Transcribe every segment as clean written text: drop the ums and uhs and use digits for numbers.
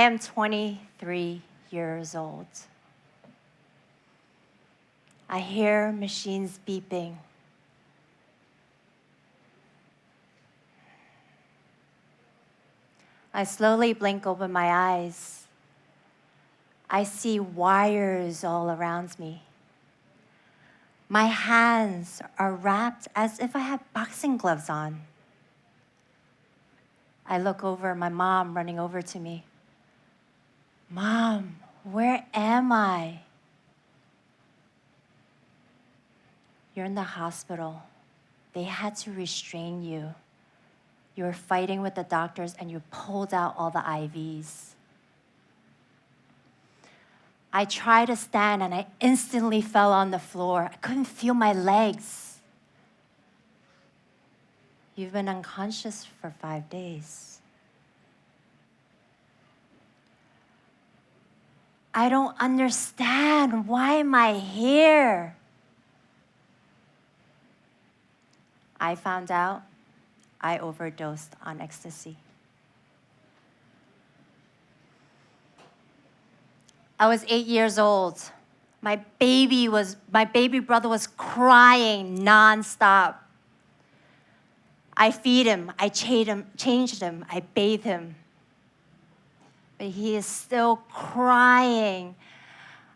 am 23 years old. I hear machines beeping. I slowly blink open my eyes. I see wires all around me. My hands are wrapped as if I had boxing gloves on. I look over, my mom running over to me. Mom, where am I? You're in the hospital. They had to restrain you. You were fighting with the doctors and you pulled out all the IVs. I tried to stand and I instantly fell on the floor. I couldn't feel my legs. You've been unconscious for 5 days. I don't understand. Why am I here? I found out I overdosed on ecstasy. I was 8 years old. My baby brother was crying nonstop. I feed him, I changed him, I bathe him. But he is still crying.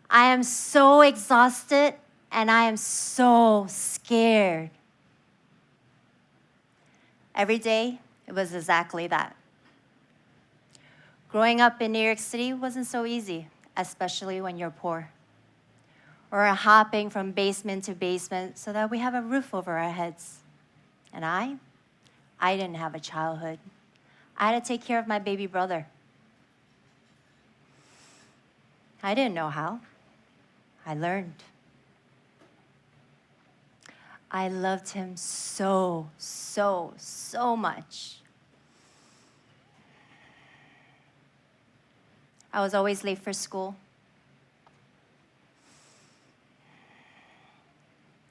I am so exhausted and I am so scared. Every day, it was exactly that. Growing up in New York City wasn't so easy, especially when you're poor. Or hopping from basement to basement so that we have a roof over our heads. And I didn't have a childhood. I had to take care of my baby brother. I didn't know how. I learned. I loved him so, so, so much. I was always late for school.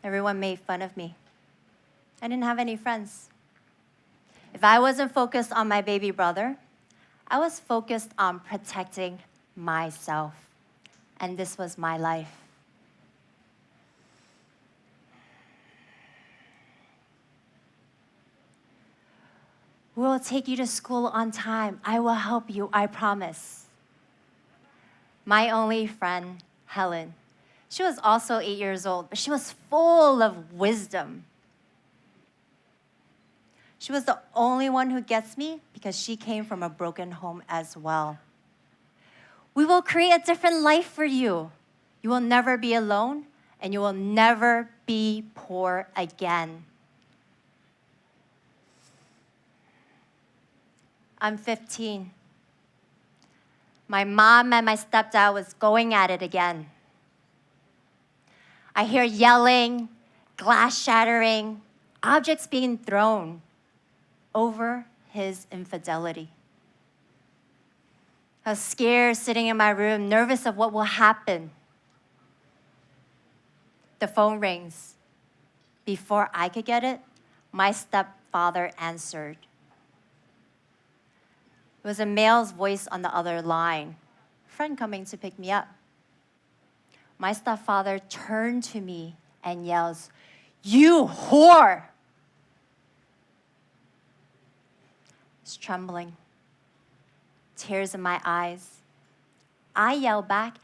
Everyone made fun of me. I didn't have any friends. If I wasn't focused on my baby brother, I was focused on protecting myself. And this was my life. We will take you to school on time. I will help you, I promise. My only friend, Helen, she was also 8 years old, but she was full of wisdom. She was the only one who gets me because she came from a broken home as well. We will create a different life for you. You will never be alone, and you will never be poor again. I'm 15. My mom and my stepdad was going at it again. I hear yelling, glass shattering, objects being thrown over his infidelity. I was scared, sitting in my room, nervous of what will happen. The phone rings. Before I could get it, my stepfather answered. It was a male's voice on the other line, a friend coming to pick me up. My stepfather turned to me and yells, "You whore!" I was trembling, tears in my eyes. I yelled back,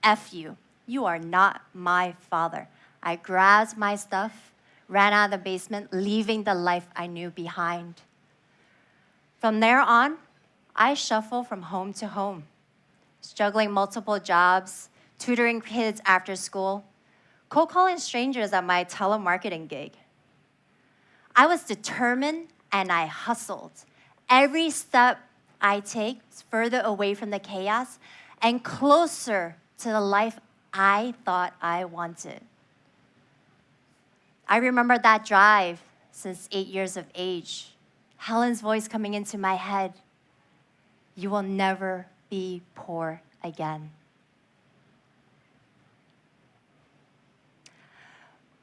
"F you, you are not my father." I grabbed my stuff, ran out of the basement, leaving the life I knew behind. From there on, I shuffled from home to home, juggling multiple jobs, tutoring kids after school, cold calling strangers at my telemarketing gig. I was determined and I hustled. Every step I take is further away from the chaos and closer to the life I thought I wanted. I remember that drive since 8 years of age. Helen's voice coming into my head. You will never be poor again.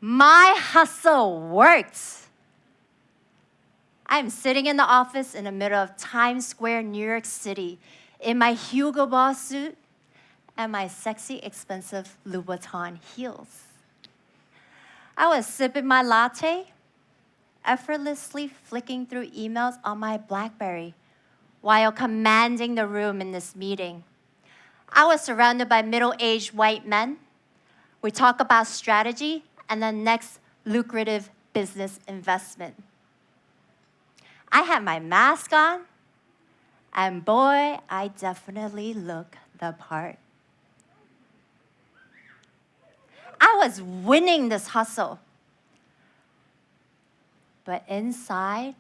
My hustle worked. I'm sitting in the office in the middle of Times Square, New York City. in my Hugo Boss suit and my sexy, expensive Louboutin heels. I was sipping my latte, effortlessly flicking through emails on my BlackBerry while commanding the room in this meeting. I was surrounded by middle-aged white men. We talk about strategy and the next lucrative business investment. I had my mask on, and boy, I definitely look the part. I was winning this hustle. But inside,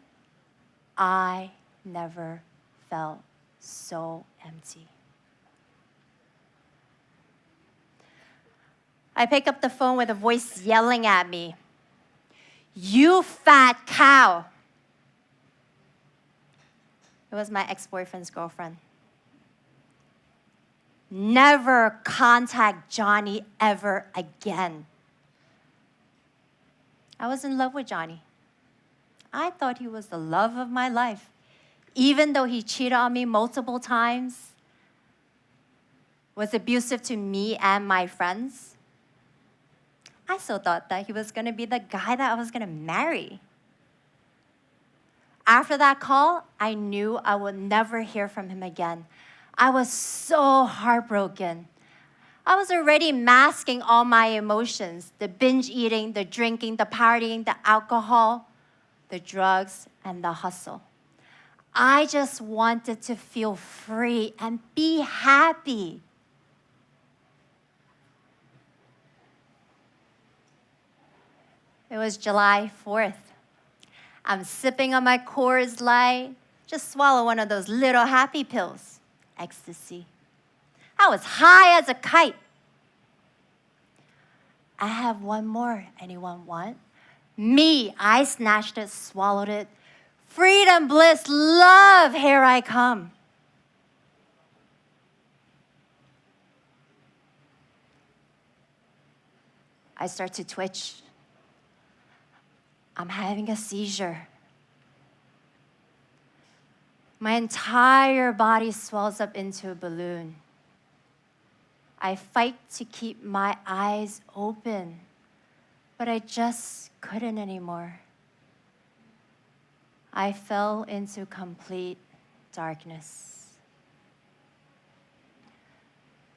I never felt so empty. I pick up the phone with a voice yelling at me, "You fat cow." It was my ex-boyfriend's girlfriend. Never contact Johnny ever again. I was in love with Johnny. I thought he was the love of my life. Even though he cheated on me multiple times, was abusive to me and my friends, I still thought that he was going to be the guy that I was going to marry. After that call, I knew I would never hear from him again. I was so heartbroken. I was already masking all my emotions, the binge eating, the drinking, the partying, the alcohol, the drugs, and the hustle. I just wanted to feel free and be happy. It was July 4th. I'm sipping on my Coors Light. Just swallow one of those little happy pills. Ecstasy. I was high as a kite. I have one more. Anyone want? Me, I snatched it, swallowed it. Freedom, bliss, love, here I come. I start to twitch. I'm having a seizure. My entire body swells up into a balloon. I fight to keep my eyes open, but I just couldn't anymore. I fell into complete darkness.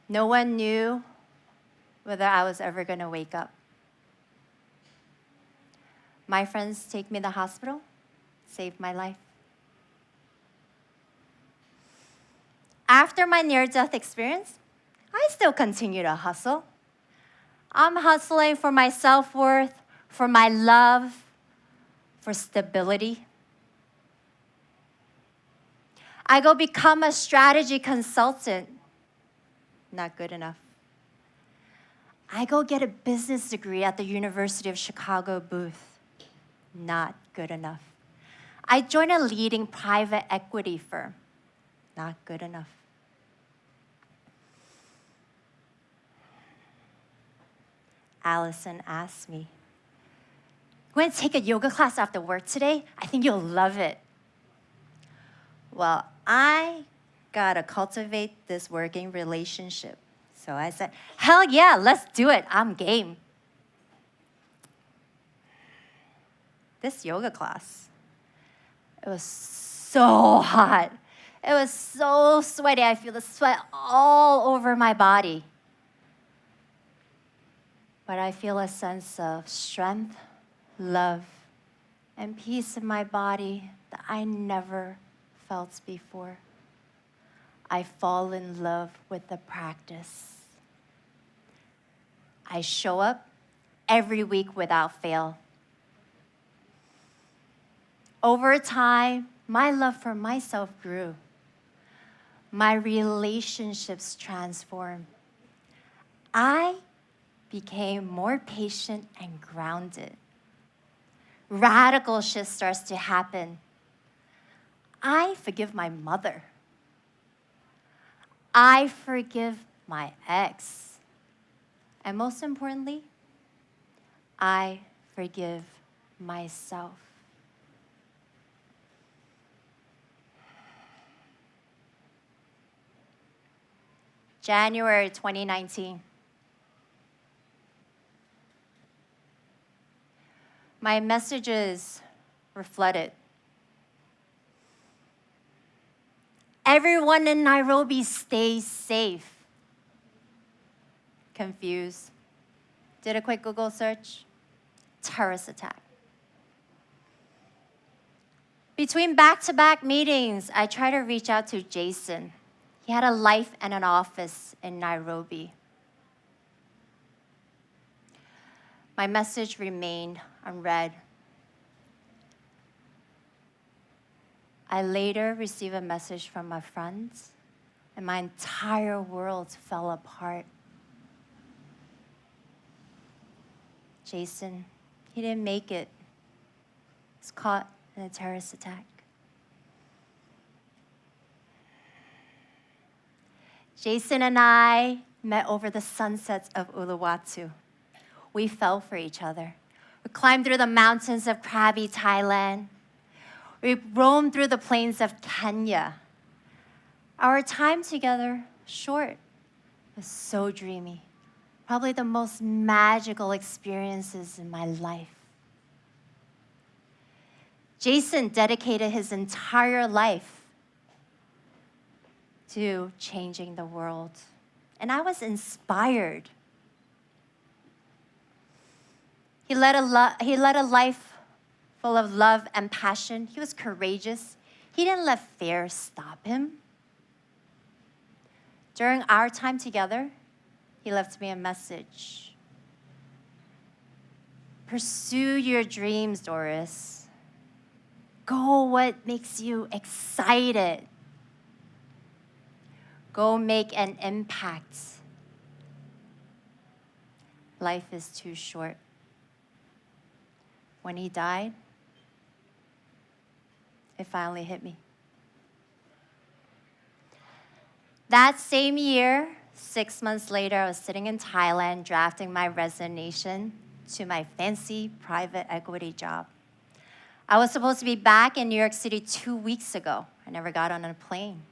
No one knew whether I was ever going to wake up. My friends take me to the hospital, saved my life. After my near-death experience, I still continue to hustle. I'm hustling for my self-worth, for my love, for stability. I go become a strategy consultant. Not good enough. I go get a business degree at the University of Chicago booth. Not good enough. I join a leading private equity firm. Not good enough. Allison asked me, "You want to take a yoga class after work today? I think you'll love it." Well, I gotta cultivate this working relationship. So I said, hell yeah, let's do it. I'm game. This yoga class, it was so hot. It was so sweaty. I feel the sweat all over my body. But I feel a sense of strength, love, and peace in my body that I never felt before. I fall in love with the practice. I show up every week without fail. Over time, my love for myself grew. My relationships transformed. I became more patient and grounded. Radical shift starts to happen. I forgive my mother. I forgive my ex. And most importantly, I forgive myself. January 2019. My messages were flooded. Everyone in Nairobi stay safe. Confused. Did a quick Google search. Terrorist attack. Between back-to-back meetings, I tried to reach out to Jason. He had a life and an office in Nairobi. My message remained unread. I later received a message from my friends, and my entire world fell apart. Jason, he didn't make it. He was caught in a terrorist attack. Jason and I met over the sunsets of Uluwatu. We fell for each other. We climbed through the mountains of Krabi, Thailand. We roamed through the plains of Kenya. Our time together, short, was so dreamy. Probably the most magical experiences in my life. Jason dedicated his entire life to changing the world, and I was inspired. He led a life full of love and passion. He was courageous. He didn't let fear stop him. During our time together, he left me a message. Pursue your dreams, Doris. Go what makes you excited. Go make an impact. Life is too short. When he died, it finally hit me. That same year, 6 months later, I was sitting in Thailand drafting my resignation to my fancy private equity job. I was supposed to be back in New York City 2 weeks ago. I never got on a plane.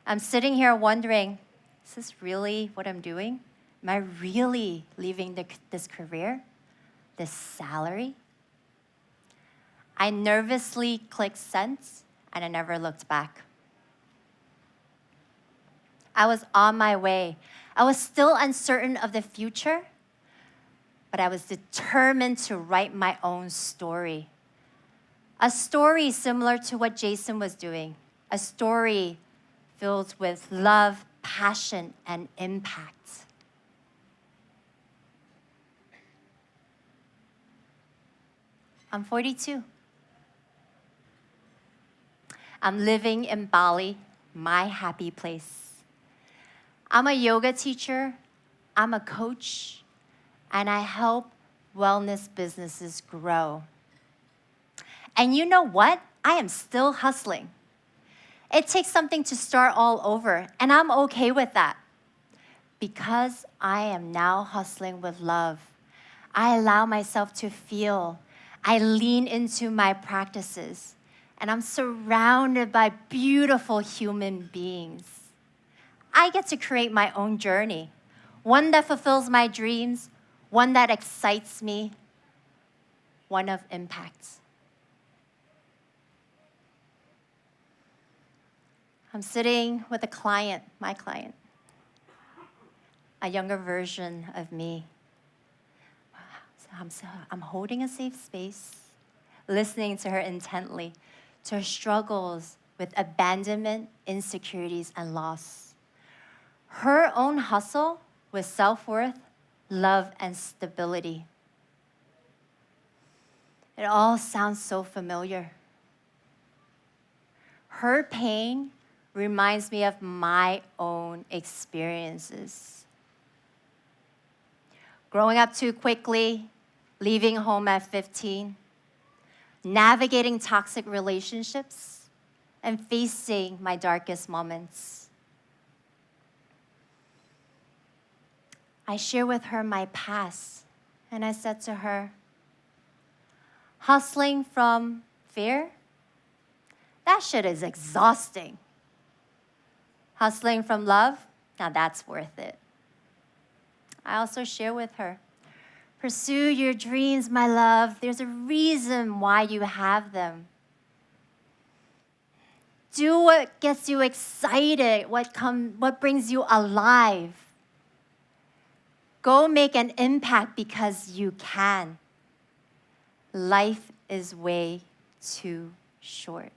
I'm sitting here wondering, is this really what I'm doing? Am I really leaving this career, this salary? I nervously clicked send, and I never looked back. I was on my way. I was still uncertain of the future, but I was determined to write my own story. A story similar to what Jason was doing. A story filled with love, passion, and impact. I'm 42. I'm living in Bali, my happy place. I'm a yoga teacher, I'm a coach, and I help wellness businesses grow. And you know what? I am still hustling. It takes something to start all over, and I'm okay with that. Because I am now hustling with love. I allow myself to feel. I lean into my practices, and I'm surrounded by beautiful human beings. I get to create my own journey, one that fulfills my dreams, one that excites me, one of impact. I'm sitting with a client, my client, a younger version of me. I'm holding a safe space, listening to her intently, to her struggles with abandonment, insecurities, and loss. Her own hustle with self-worth, love, and stability. It all sounds so familiar. Her pain reminds me of my own experiences. Growing up too quickly, leaving home at 15, navigating toxic relationships, and facing my darkest moments. I share with her my past, and I said to her, hustling from fear? That shit is exhausting. Hustling from love? Now that's worth it. I also share with her, pursue your dreams, my love. There's a reason why you have them. Do what gets you excited, what brings you alive. Go make an impact because you can. Life is way too short.